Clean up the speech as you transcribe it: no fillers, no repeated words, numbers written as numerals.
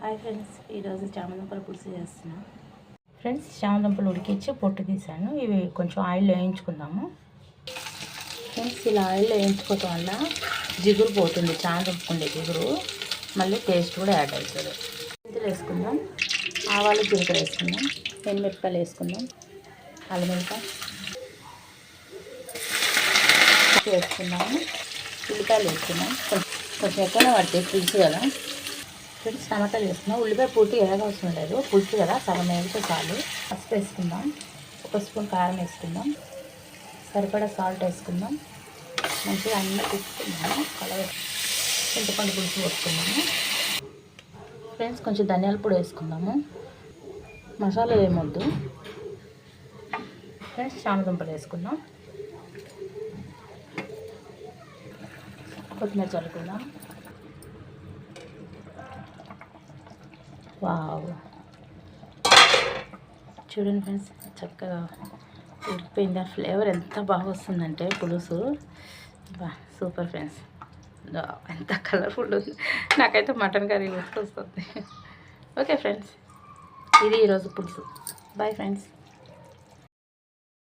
Hi friends, ఈరోజు చామదుంపల పులుసు చేస్తున్నా. ఫ్రెండ్స్, చామదుంపలు ఉడికించి పొట్టు తీసాను. ఇవి కొంచెం ఆయిల్లో వేయించుకుందాము. ఫ్రెండ్స్, ఇలా ఆయిల్లో వేయించుకోవటం వల్ల జిగురు పోతుంది, చామదుంపకు ఉండే జిగురు. మళ్ళీ టేస్ట్ కూడా యాడ్ అవుతుంది. మెంతులు వేసుకుందాం, ఆవాలు జీలకర్ర వేసుకుందాం, ఎండుమిరపకాయలు వేసుకుందాం, అల్లం వెల్లిపాయ వేసుకుందాము, ఉల్లిపాయలు వేసుకుందాం. కొంచెం ఎక్కువనే పడుతుంది పులుసు కదా. ఫ్రెండ్స్, టమాటాలు వేసుకున్నాం. ఉల్లిపాయ పూర్తి ఎలాగ అవసరం లేదు, పులుసు కదా, సగం వేస్తే చాలు. పసుపు వేసుకుందాం, 1 స్పూన్ కారం వేసుకుందాం, సరిపడా సాల్ట్ వేసుకుందాం. మంచిగా అన్నీ తీసుకుందాము. చింతపండు పులుసు వేసుకుందాము. ఫ్రెండ్స్, కొంచెం ధనియాల పొడి వేసుకుందాము. మసాలా ఏమొద్దు. ఫ్రెండ్స్, చామదుంపలు వేసుకుందాం, కొత్తిమీర చల్లుకుందాం. వావ్, చూడండి ఫ్రెండ్స్, చక్కగా ఉడికిపోయింది. ఆ ఫ్లేవర్ ఎంత బాగా వస్తుందంటే పులుసు సూపర్ ఫ్రెండ్స్. ఎంత కలర్ఫుల్ ఉంది, నాకైతే మటన్ కర్రీ గుర్తొస్తుంది. ఓకే ఫ్రెండ్స్, ఇది ఈరోజు పులుసు. Bye friends.